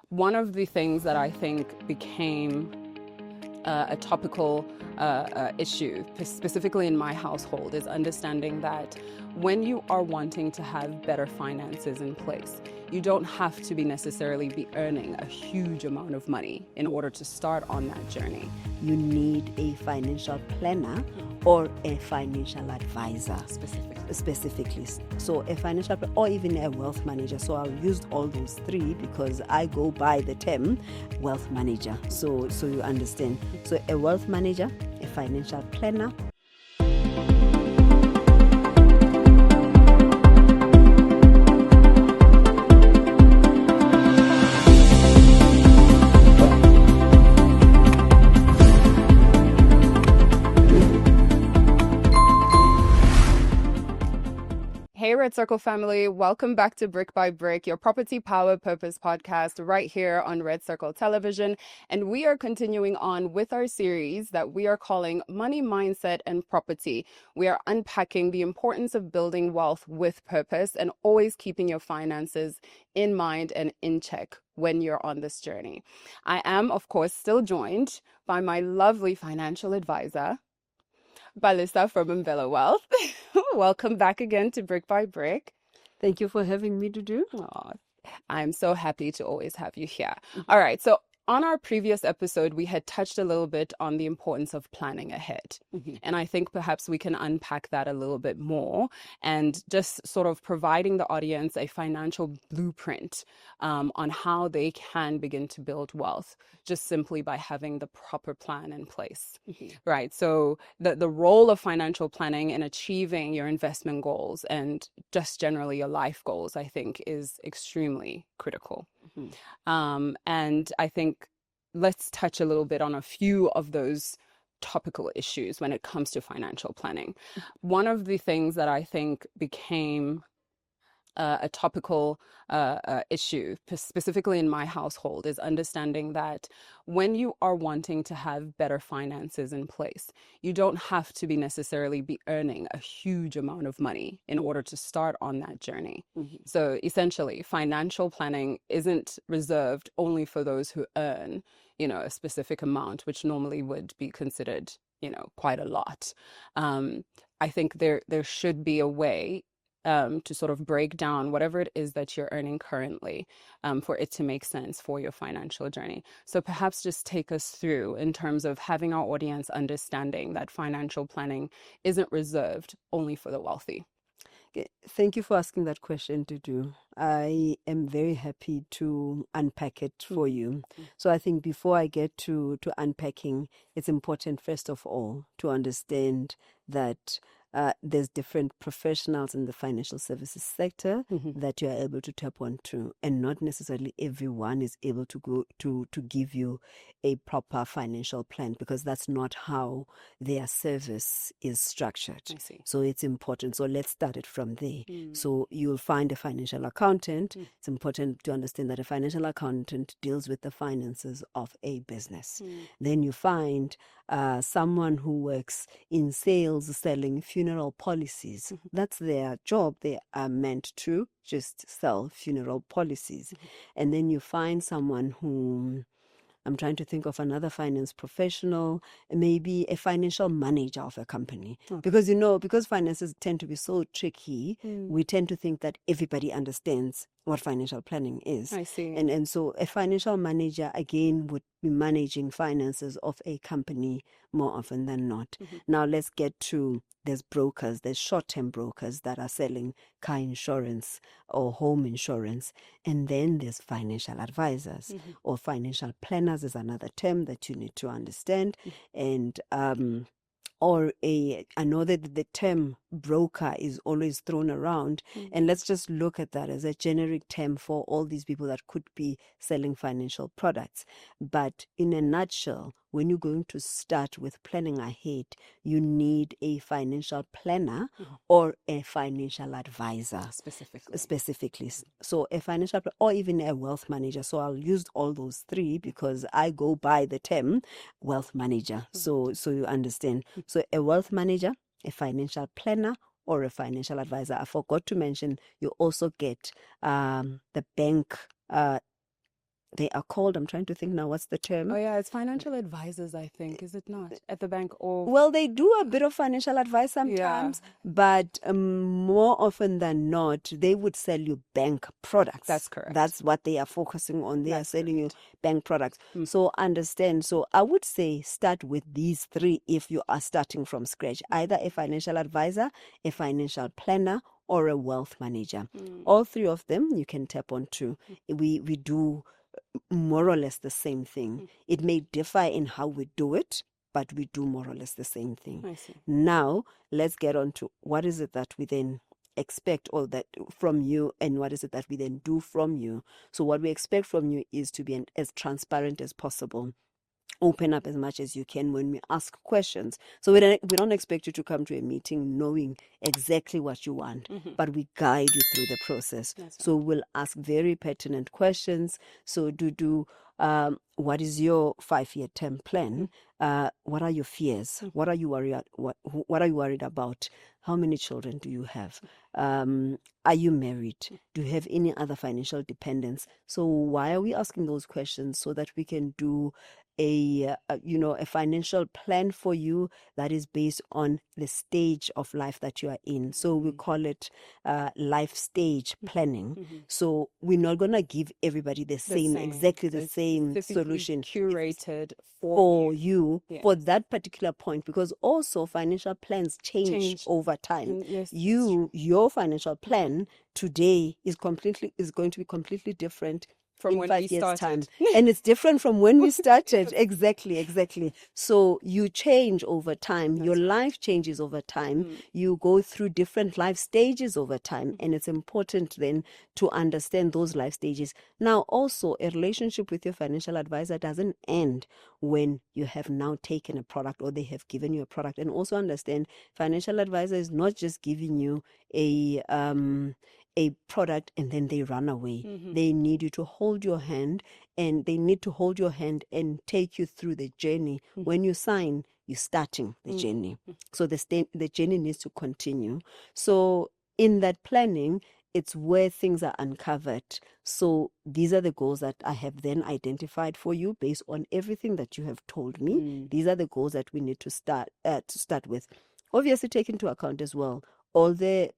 One of the things that I think became a topical issue, specifically in my household, is understanding that when you are wanting to have better finances in place, you don't have to be necessarily be earning a huge amount of money in order to start on that journey. You need a financial planner or a financial advisor specifically. So a financial or even a wealth manager. So I'll use all those three because I go by the term wealth manager. So you understand. So a wealth manager, a financial planner. Hey, Red Circle family, welcome back to Brick by Brick, your property power purpose podcast right here on Red Circle Television. And we are continuing on with our series that we are calling Money, Mindset, and Property. We are unpacking the importance of building wealth with purpose and always keeping your finances in mind and in check when you're on this journey. I am, of course, still joined by my lovely financial advisor, Balissa from Imvelo Wealth. Welcome back again to Brick by Brick. Thank you for having me, Dudu. Oh, I'm so happy to always have you here. All right. So on our previous episode, we had touched a little bit on the importance of planning ahead. And I think perhaps we can unpack that a little bit more and just sort of providing the audience a financial blueprint on how they can begin to build wealth just simply by having the proper plan in place. Right. So the role of financial planning in achieving your investment goals and just generally your life goals, I think, is extremely critical. And I think let's touch a little bit on a few of those topical issues when it comes to financial planning. One of the things that I think became a topical issue, specifically in my household, is understanding that when you are wanting to have better finances in place, you don't have to be necessarily be earning a huge amount of money in order to start on that journey. So essentially, financial planning isn't reserved only for those who earn, a specific amount, which normally would be considered, quite a lot. I think there should be a way to sort of break down whatever it is that you're earning currently for it to make sense for your financial journey. So perhaps just take us through in terms of having our audience understanding that financial planning isn't reserved only for the wealthy. Thank you for asking that question, Dudu. I am very happy to unpack it for you. So I think before I get to unpacking, it's important, first of all, to understand that there's different professionals in the financial services sector that you are able to tap onto, and not necessarily everyone is able to go to give you a proper financial plan, because that's not how their service is structured. I see. So it's important. So let's start it from there. So you'll find a financial accountant. It's important to understand that a financial accountant deals with the finances of a business. Then you find someone who works in sales selling funeral policies. That's their job. They are meant to just sell funeral policies. And then you find someone who, I'm trying to think of another finance professional, maybe a financial manager of a company. Because, because finances tend to be so tricky, we tend to think that everybody understands what financial planning is. I see. And so a financial manager, again, would be managing finances of a company more often than not. Now let's get to, there's brokers, there's short-term brokers that are selling car insurance or home insurance. And then there's financial advisors or financial planners is another term that you need to understand. And I know that the term broker is always thrown around, and let's just look at that as a generic term for all these people that could be selling financial products. But in a nutshell, when you're going to start with planning ahead, you need a financial planner or a financial advisor specifically. So a financial or even a wealth manager. So I'll use all those three because I go by the term wealth manager. So you understand. So a wealth manager, a financial planner, or a financial advisor. I forgot to mention, you also get the bank They are called, I'm trying to think now, what's the term? Oh yeah, it's financial advisors, I think, is it not? At the bank or Well, they do a bit of financial advice sometimes, but more often than not, they would sell you bank products. That's correct. That's what they are focusing on. They are selling you bank products. Mm. So understand. So I would say start with these three if you are starting from scratch. Either a financial advisor, a financial planner, or a wealth manager. All three of them you can tap onto. We do more or less the same thing. It may differ in how we do it, but we do more or less the same thing. I see. Now, let's get on to what is it that we then expect all that from you, and what is it that we then do from you. So what we expect from you is to be as transparent as possible. Open up as much as you can when we ask questions. So we don't expect you to come to a meeting knowing exactly what you want, but we guide you through the process. So we'll ask very pertinent questions. So what is your 5-year term plan? What are your fears? What are you worried about? How many children do you have? Are you married? Do you have any other financial dependents? So why are we asking those questions? So that we can do a financial plan for you that is based on the stage of life that you are in. So we call it life stage planning. So we're not gonna give everybody exactly the same solution curated for you for that particular point, because also financial plans change over time. Your financial plan today is going to be completely different from in when 5 we years' started. time. And it's different from when we started. Exactly. So you change over time. Your life changes over time. You go through different life stages over time. And it's important then to understand those life stages. Now, also, a relationship with your financial advisor doesn't end when you have now taken a product or they have given you a product. And also understand, financial advisor is not just giving you a product and then they run away. They need you to hold your hand, and they need to hold your hand and take you through the journey. When you sign, you're starting the journey. So the journey needs to continue. So in that planning, it's where things are uncovered. So these are the goals that I have then identified for you based on everything that you have told me. These are the goals that we need to start with. Obviously, take into account as well all the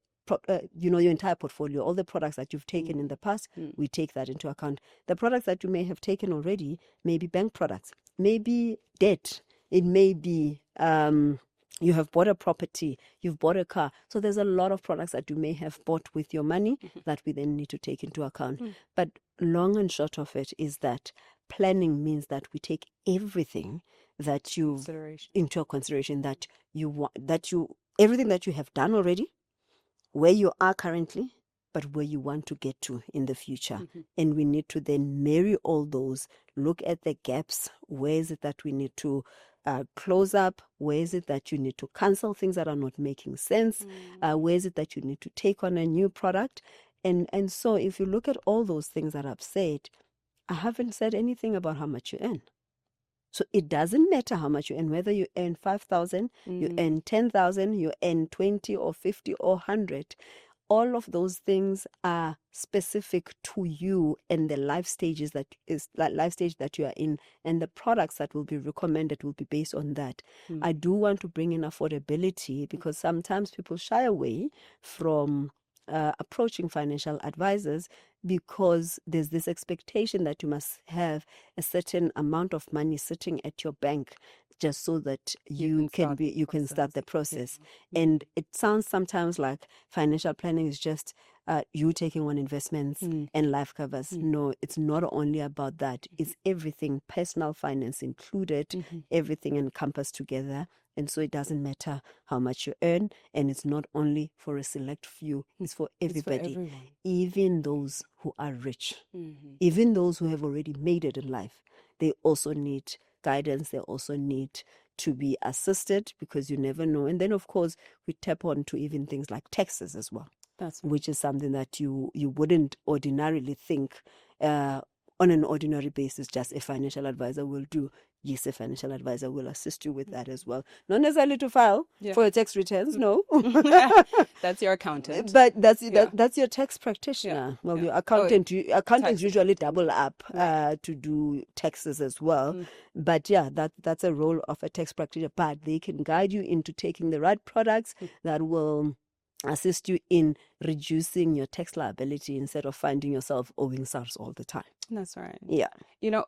your entire portfolio, all the products that you've taken in the past. We take that into account. The products that you may have taken already may be bank products, maybe debt, it may be you have bought a property, you've bought a car. So there's a lot of products that you may have bought with your money that we then need to take into account. But long and short of it is that planning means that we take everything that you into consideration, that you want, everything that you have done already, where you are currently, but where you want to get to in the future. And we need to then marry all those, look at the gaps. Where is it that we need to close up? Where is it that you need to cancel things that are not making sense? Where is it that you need to take on a new product? And so if you look at all those things that I've said, I haven't said anything about how much you earn. So it doesn't matter how much you earn, whether you earn 5,000, you earn 10,000, you earn 20 or 50 or 100. All of those things are specific to you and the life stage that you are in, and the products that will be recommended will be based on that. I do want to bring in affordability, because sometimes people shy away from approaching financial advisors because there's this expectation that you must have a certain amount of money sitting at your bank just so that you can start the process. And it sounds sometimes like financial planning is just you taking on investments and life covers. No, it's not only about that. It's everything, personal finance included, everything encompassed together. And so it doesn't matter how much you earn, and it's not only for a select few, it's for everybody, even those who are rich, even those who have already made it in life. They also need guidance, they also need to be assisted, because you never know. And then, of course, we tap on to even things like taxes as well, which is something that you wouldn't ordinarily think on an ordinary basis, just a financial advisor will do. Yes, a financial advisor will assist you with that as well. Not necessarily to file for your tax returns, no. That's your accountant. But that's your tax practitioner. Yeah. Well, your accountants usually double up Right. to do taxes as well. But that's a role of a tax practitioner. But they can guide you into taking the right products that will assist you in reducing your tax liability instead of finding yourself owing SARS all the time. That's right. Yeah.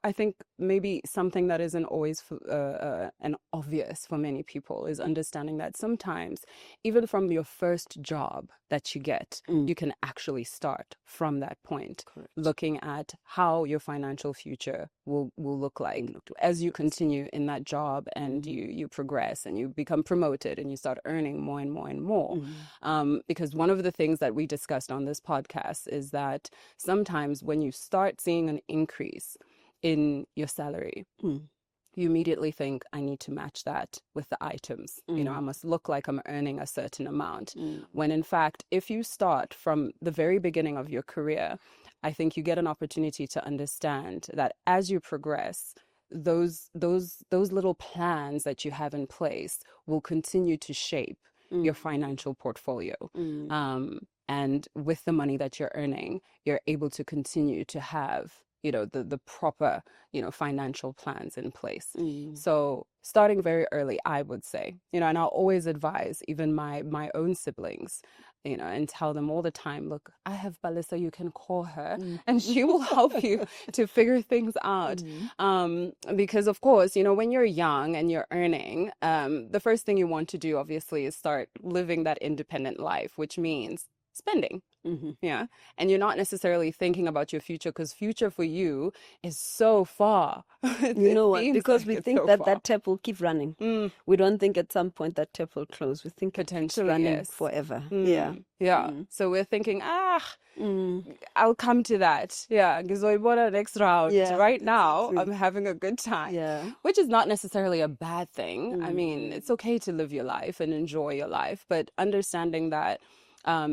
I think maybe something that isn't always an obvious for many people is understanding that sometimes, even from your first job that you get, you can actually start from that point. Correct. Looking at how your financial future will look like as you continue in that job and you progress and you become promoted and you start earning more and more and more. Because one of the things that we discussed on this podcast is that sometimes when you start seeing an increase in your salary, you immediately think, I need to match that with the items. I must look like I'm earning a certain amount. When in fact, if you start from the very beginning of your career, I think you get an opportunity to understand that as you progress, those little plans that you have in place will continue to shape your financial portfolio. And with the money that you're earning, you're able to continue to have, the proper, financial plans in place. So starting very early, I would say, and I'll always advise even my own siblings, and tell them all the time, look, I have Balissa, you can call her and she will help you to figure things out. Because of course, when you're young and you're earning, the first thing you want to do obviously is start living that independent life, which means spending. Yeah. And you're not necessarily thinking about your future because future for you is so far. You know what? Because we think that tap will keep running. We don't think at some point that tap will close. We think potentially running forever. Yeah. So we're thinking, I'll come to that. Yeah. Because we want a next round. Right now, I'm having a good time. Which is not necessarily a bad thing. I mean, it's okay to live your life and enjoy your life, but understanding that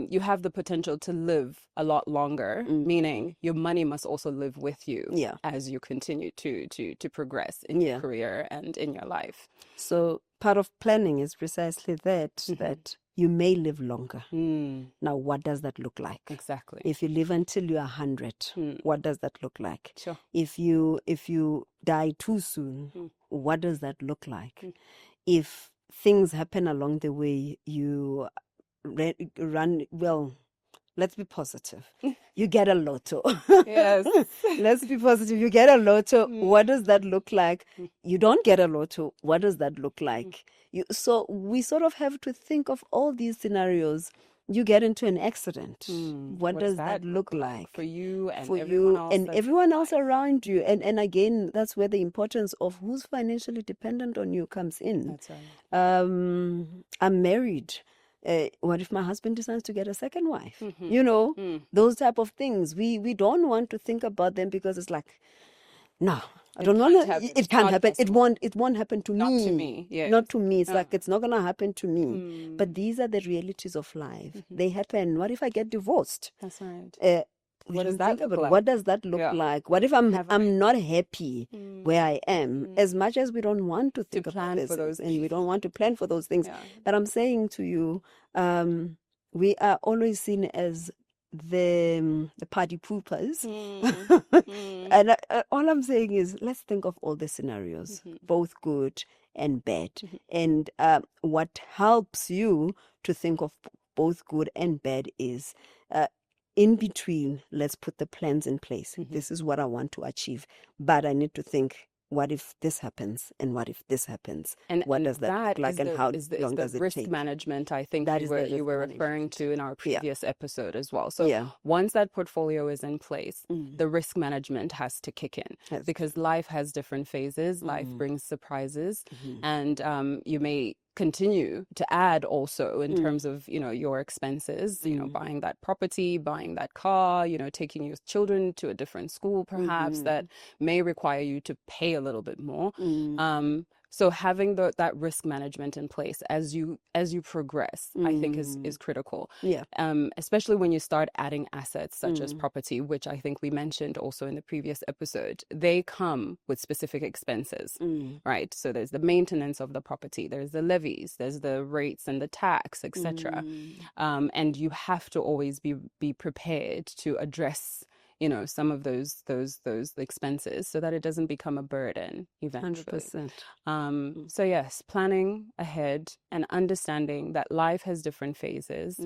you have the potential to live a lot longer, meaning your money must also live with you as you continue to progress in your career and in your life. So part of planning is precisely that you may live longer. Now, what does that look like? Exactly. If you live until you're 100, what does that look like? Sure. If you die too soon, what does that look like? If things happen along the way, you run well. Let's be positive. You get a lotto. Yes. Let's be positive. You get a lotto. What does that look like? You don't get a lotto. What does that look like? So we sort of have to think of all these scenarios. You get into an accident. What does that look like for you and for everyone you else and everyone else around you? And again, that's where the importance of who's financially dependent on you comes in. That's right. I'm married. What if my husband decides to get a second wife? Those type of things. We don't want to think about them because it's like, no, I don't want to. It can't happen. It won't happen to me. Not to me. Yeah. Not to me. It's like it's not gonna happen to me. But these are the realities of life. They happen. What if I get divorced? That's right. What does that look like? What does that look like? What if I'm not happy where I am? As much as we don't want to think about this, and we don't want to plan for those things, but I'm saying to you, we are always seen as the party poopers. And all I'm saying is, let's think of all the scenarios, both good and bad, and what helps you to think of both good and bad is. In between, let's put the plans in place. This is what I want to achieve. But I need to think, what if this happens? And what if this happens? And what does that look like? And how long does it take? Risk management, I think you were referring to in our previous episode as well. So once that portfolio is in place, the risk management has to kick in. Because life has different phases. Life brings surprises. And you may continue to add also in terms of your expenses, buying that property, buying that car, taking your children to a different school perhaps that may require you to pay a little bit more. So having that risk management in place as you progress, I think is critical. Yeah. Especially when you start adding assets such as property, which I think we mentioned also in the previous episode. They come with specific expenses, right? So there's the maintenance of the property, there's the levies, there's the rates and the tax, etc. And you have to always be prepared to address, you know, some of those expenses so that it doesn't become a burden eventually. 100%. So yes, planning ahead and understanding that life has different phases,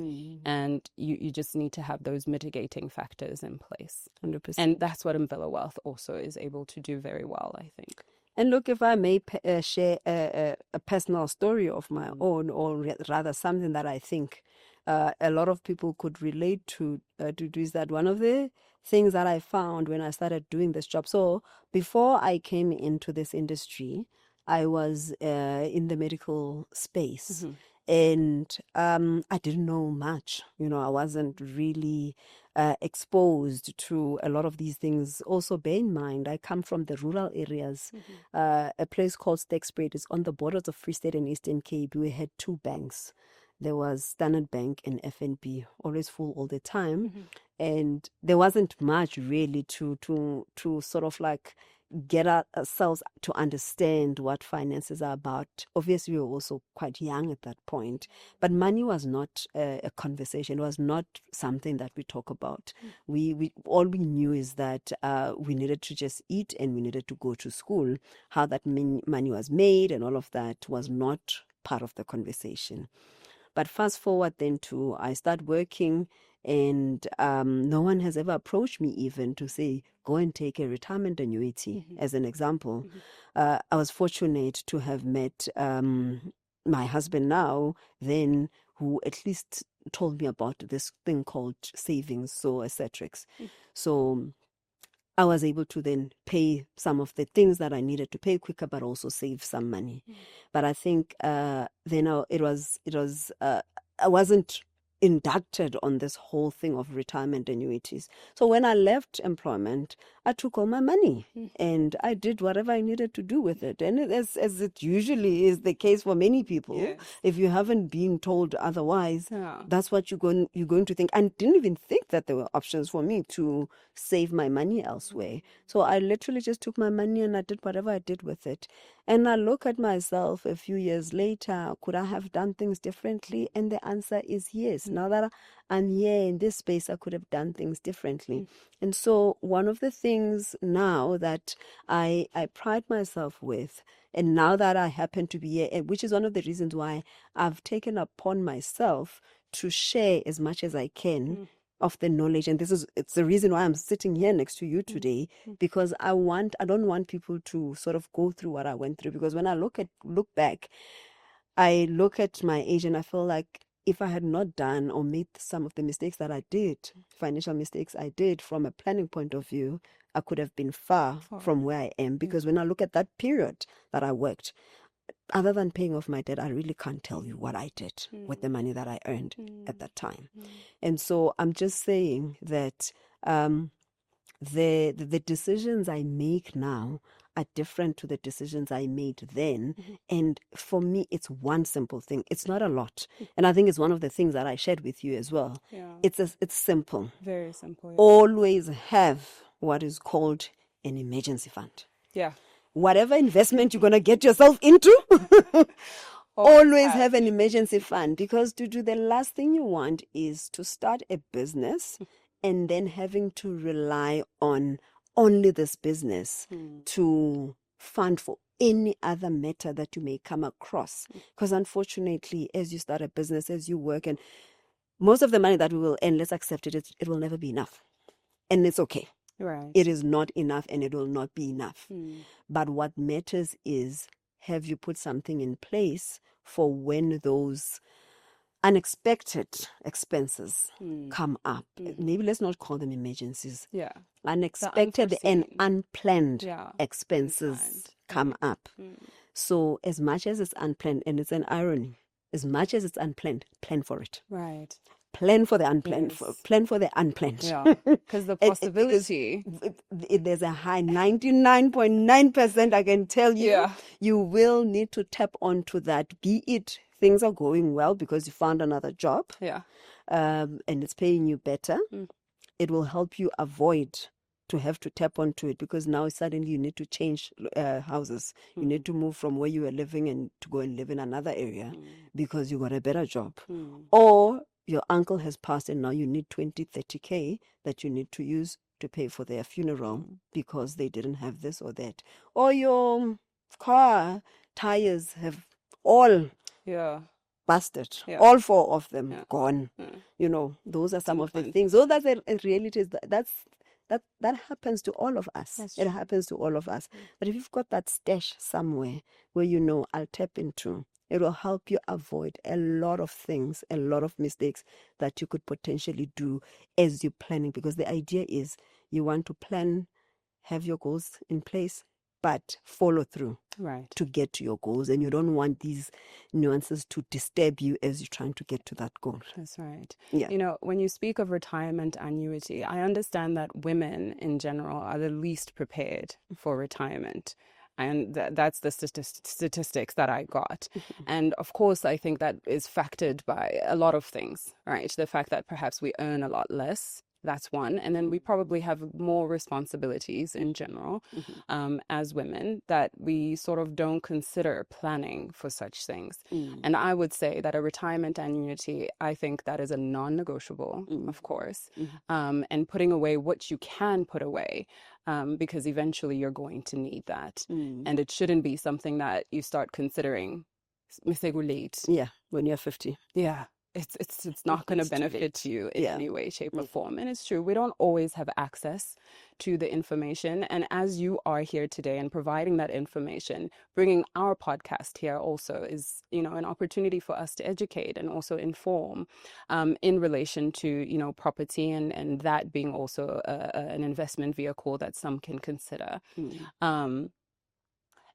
and you just need to have those mitigating factors in place. 100%. And that's what Imvelo Wealth also is able to do very well, I think. And look, if I may share a personal story of my own, or rather something that I think a lot of people could relate to do, is that one of the things that I found when I started doing this job. So before I came into this industry, I was in the medical space. And I didn't know much. You know, I wasn't really exposed to a lot of these things. Also, bear in mind, I come from the rural areas. A place called Stegspruit is on the borders of Free State and Eastern Cape. We had two banks. There was Standard Bank and FNB, always full all the time. And there wasn't much really to sort of like get ourselves to understand what finances are about. Obviously, we were also quite young at that point, but money was not a conversation. It was not something that we talk about. We all we knew is that we needed to just eat and we needed to go to school. How that money was made and all of that was not part of the conversation. But fast forward then to I start working, and no one has ever approached me even to say, go and take a retirement annuity, as an example. I was fortunate to have met my husband now, then, who at least told me about this thing called savings, so etc. So I was able to then pay some of the things that I needed to pay quicker, but also save some money. But I think then it was I wasn't inducted on this whole thing of retirement annuities. So when I left employment, I took all my money and I did whatever I needed to do with it. And as it usually is the case for many people, if you haven't been told otherwise, that's what you're going to think. I didn't even think that there were options for me to save my money elsewhere. So I literally just took my money and I did whatever I did with it. And I look at myself a few years later, could I have done things differently? And the answer is yes. Now that I'm here in this space, I could have done things differently. And so one of the things now that I pride myself with, and now that I happen to be here, which is one of the reasons why I've taken upon myself to share as much as I can of the knowledge. And it's the reason why I'm sitting here next to you today, because I don't want people to sort of go through what I went through. Because when I look back, I look at my age and I feel like if I had not done or made some of the mistakes that I did, financial mistakes I did from a planning point of view, I could have been far from where I am. Because when I look at that period that I worked, other than paying off my debt, I really can't tell you what I did with the money that I earned at that time. And so I'm just saying that the decisions I make now are different to the decisions I made then. And for me, it's one simple thing. It's not a lot. And I think it's one of the things that I shared with you as well. It's simple. Very simple. Always have what is called an emergency fund. Whatever investment you're going to get yourself into, always have an emergency fund. Because the last thing you want is to start a business and then having to rely on only this business to fund for any other matter that you may come across. Because unfortunately, as you start a business, as you work, and most of the money that we will earn, let's accept it, it will never be enough. And it's okay. It is not enough and it will not be enough. But what matters is, have you put something in place for when those unexpected expenses come up? Maybe let's not call them emergencies. Unexpected and unplanned expenses come up. So as much as it's unplanned, and it's an irony, as much as it's unplanned, plan for it. plan for the unplanned, Yes. plan for the unplanned. Yeah, because the Because possibility. there's a high 99.9%, I can tell you, Yeah. you will need to tap onto that. Be it things are going well because you found another job, Yeah. and it's paying you better. Mm. It will help you avoid to have to tap onto it, because now suddenly you need to change houses. You need to move from where you were living and to go and live in another area because you got a better job. Or your uncle has passed and now you need 20, 30K that you need to use to pay for their funeral because they didn't have this or that. Or your car tires have all Yeah. busted. Yeah. All four of them Yeah. gone. Yeah. Those are some of the Unplanned. things. So that's a reality. That happens to all of us. That's It true. happens to all of us. But if you've got that stash somewhere where I'll tap into, it will help you avoid a lot of things, a lot of mistakes that you could potentially do as you're planning. Because the idea is you want to plan, have your goals in place, but follow through Right. to get to your goals. And you don't want these nuances to disturb you as you're trying to get to that goal. That's right. Yeah. When you speak of retirement annuity, I understand that women in general are the least prepared for retirement. And that's the statistics that I got. And of course, I think that is factored by a lot of things, right? The fact that perhaps we earn a lot less. That's one. And then we probably have more responsibilities in general as women that we sort of don't consider planning for such things. And I would say that a retirement annuity, I think that is a non-negotiable, of course, and putting away what you can put away, because eventually you're going to need that. And it shouldn't be something that you start considering late. Yeah, when you're 50. Yeah. It's not going to It's too benefit late. you in Yeah. any way, shape, or form. And it's true, we don't always have access to the information. And as you are here today and providing that information, bringing our podcast here also is, an opportunity for us to educate and also inform in relation to, property and that being also an investment vehicle that some can consider.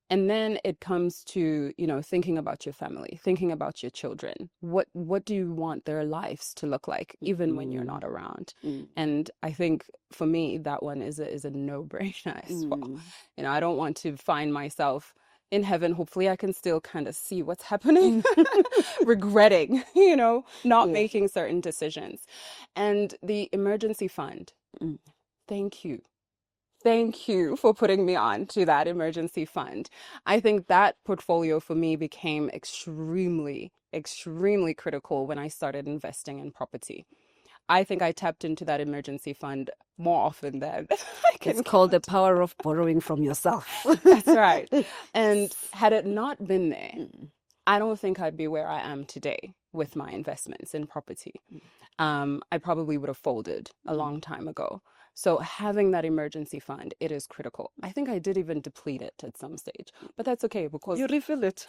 And then it comes to, thinking about your family, thinking about your children. What do you want their lives to look like, even when you're not around? And I think for me, that one is a no-brainer as well. I don't want to find myself in heaven. Hopefully I can still kind of see what's happening, regretting, not making certain decisions. And the emergency fund, thank you. Thank you for putting me on to that emergency fund. I think that portfolio for me became extremely, extremely critical when I started investing in property. I think I tapped into that emergency fund more often than I can. It's called the power of borrowing from yourself. That's right. And had it not been there, I don't think I'd be where I am today with my investments in property. I probably would have folded a long time ago. So having that emergency fund, it is critical. I think I did even deplete it at some stage, but that's okay because You refill it.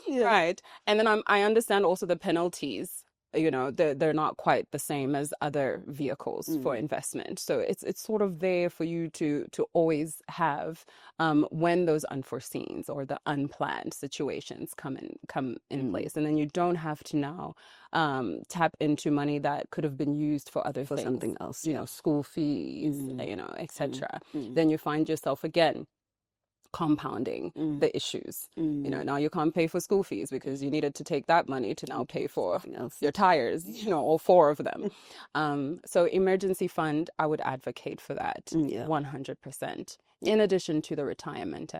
Right. And then I understand also the penalties. They're not quite the same as other vehicles for investment. So it's sort of there for you to always have when those unforeseens or the unplanned situations come in place. And then you don't have to now tap into money that could have been used for other things. Something else. School fees, etc. Then you find yourself again compounding the issues. Now you can't pay for school fees because you needed to take that money to now pay for your tires, all four of them. So emergency fund, I would advocate for that 100%. In addition to the retirement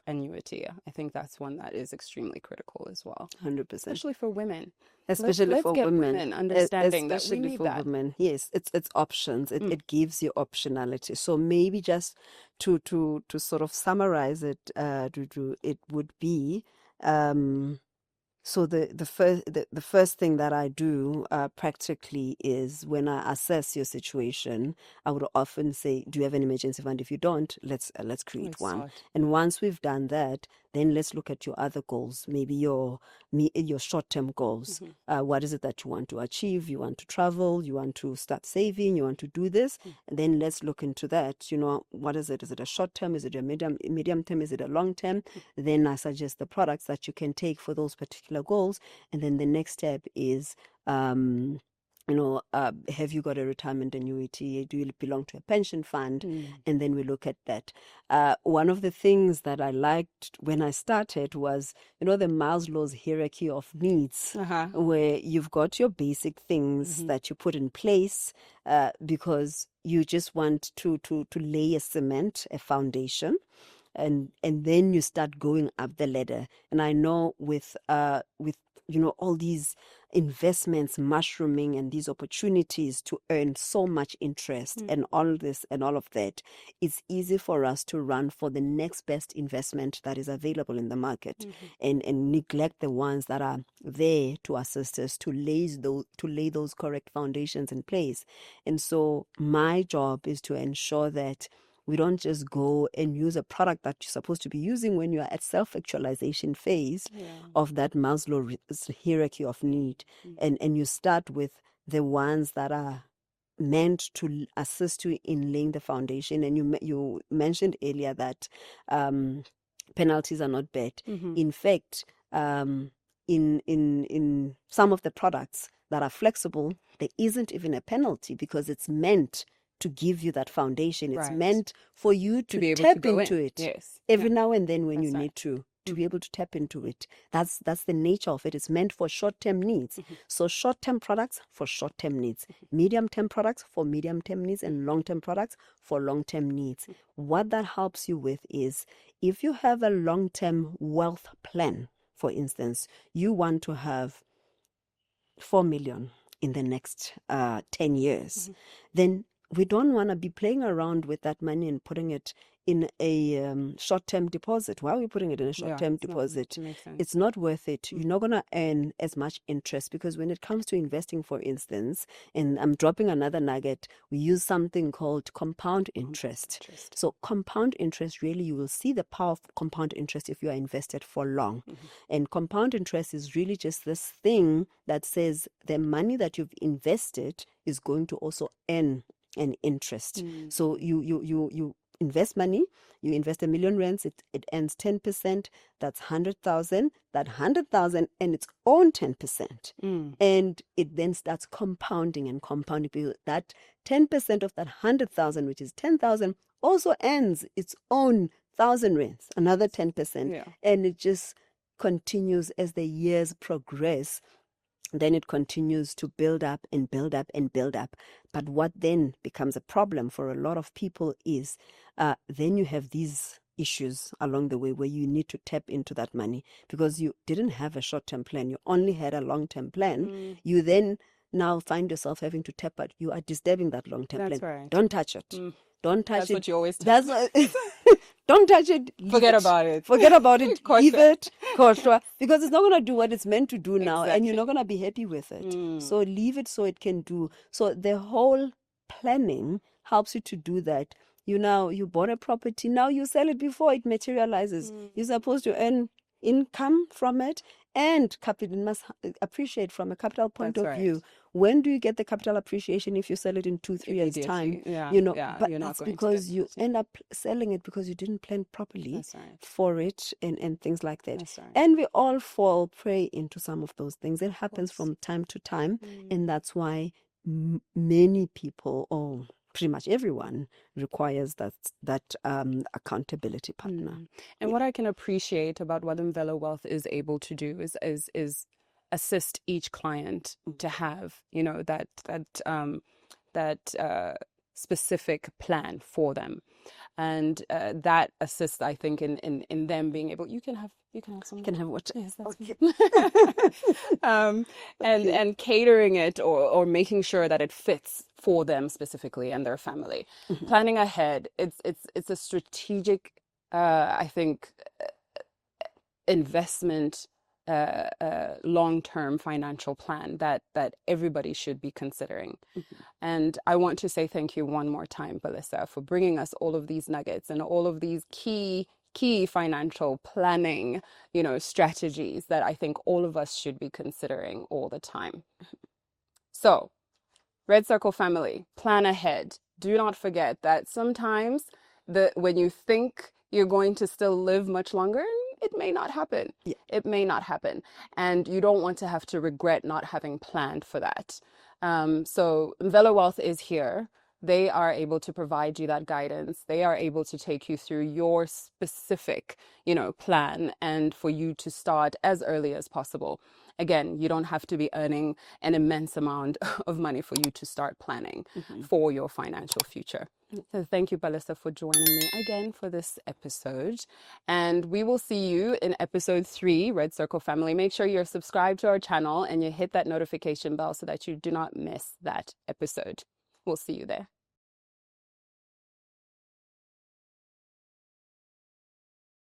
annuity, I think that's one that is extremely critical as well. 100%. Especially for women. Especially Let's for get women. understanding that we Especially need for that. women. Yes, it's options. It gives you optionality. So maybe just to sort of summarize it, it would be so the first thing that I do practically is when I assess your situation, I would often say, do you have an emergency fund? If you don't, let's create one. start. And once we've done that, then let's look at your other goals, maybe your short-term goals. What is it that you want to achieve? You want to travel, you want to start saving, you want to do this, and then let's look into that. What is it? Is it a short term? Is it a medium term? Is it a long term? Then I suggest the products that you can take for those particular particular goals. And then the next step is, have you got a retirement annuity? Do you belong to a pension fund? And then we look at that. One of the things that I liked when I started was, the Maslow's hierarchy of needs, where you've got your basic things that you put in place because you just want to lay a cement, a foundation. And then you start going up the ladder. And I know with all these investments mushrooming and these opportunities to earn so much interest and all this and all of that, it's easy for us to run for the next best investment that is available in the market and neglect the ones that are there to assist us to lay those correct foundations in place. And so my job is to ensure that we don't just go and use a product that you're supposed to be using when you are at self-actualization phase of that Maslow's hierarchy of need. And you start with the ones that are meant to assist you in laying the foundation. And you mentioned earlier that penalties are not bad. In fact, in some of the products that are flexible, there isn't even a penalty because it's meant to give you that foundation. It's meant for you to be able tap to go into it every now and then when you need to be able to tap into it. That's the nature of it. It's meant for short-term needs. So short-term products for short-term needs, medium-term products for medium-term needs, and long-term products for long-term needs. What that helps you with is if you have a long-term wealth plan, for instance, you want to have 4 million in the next 10 years, then we don't want to be playing around with that money and putting it in a short-term deposit. Why are we putting it in a short-term deposit? It's not worth it. You're not going to earn as much interest because when it comes to investing, for instance, and I'm dropping another nugget, we use something called compound interest. So compound interest, really, you will see the power of compound interest if you are invested for long. And compound interest is really just this thing that says the money that you've invested is going to also earn an interest. So you invest money, you invest R1 million, it earns 10%, that's 100,000, that 100,000 and its own 10%. And it then starts compounding and compounding. That 10% of that 100,000, which is 10,000, also earns its own 1,000 rands, another 10%. And it just continues as the years progress. Then it continues to build up and build up and build up. But what then becomes a problem for a lot of people is then you have these issues along the way where you need to tap into that money because you didn't have a short-term plan. You only had a long-term plan. You then now find yourself having to tap out. You are disturbing that long-term plan. Right. Don't touch it. Don't touch That's it. What you always tell. Don't touch it. Forget about it. Forget about it. Leave it. Because it's not going to do what it's meant to do now, and you're not going to be happy with it. So leave it so it can do. So the whole planning helps you to do that. You bought a property. Now you sell it before it materializes. You're supposed to earn income from it, and capital must appreciate from a capital point of view. When do you get the capital appreciation if you sell it in 2-3 years time? But that's because you end up selling it because you didn't plan properly for it and things like that. And we all fall prey into some of those things. It happens from time to time, and that's why many people, or pretty much everyone, requires that accountability partner. And what I can appreciate about what Imvelo Wealth is able to do is assist each client to have that specific plan for them, and that assists, I think, in them being able. You can have some. Can have what? Yes, that's okay. And catering it or making sure that it fits for them specifically and their family. Planning ahead. It's a strategic, I think, investment. Long-term financial plan that everybody should be considering. And I want to say thank you one more time, Melissa, for bringing us all of these nuggets and all of these key financial planning, strategies that I think all of us should be considering all the time. So, Red Circle family, plan ahead. Do not forget that sometimes when you think you're going to still live much longer, it may not happen. Yeah. It may not happen. And you don't want to have to regret not having planned for that. So Imvelo Wealth is here. They are able to provide you that guidance. They are able to take you through your specific, plan, and for you to start as early as possible. Again, you don't have to be earning an immense amount of money for you to start planning for your financial future. So thank you, Balissa, for joining me again for this episode. And we will see you in episode 3, Red Circle Family. Make sure you're subscribed to our channel and you hit that notification bell so that you do not miss that episode. We'll see you there.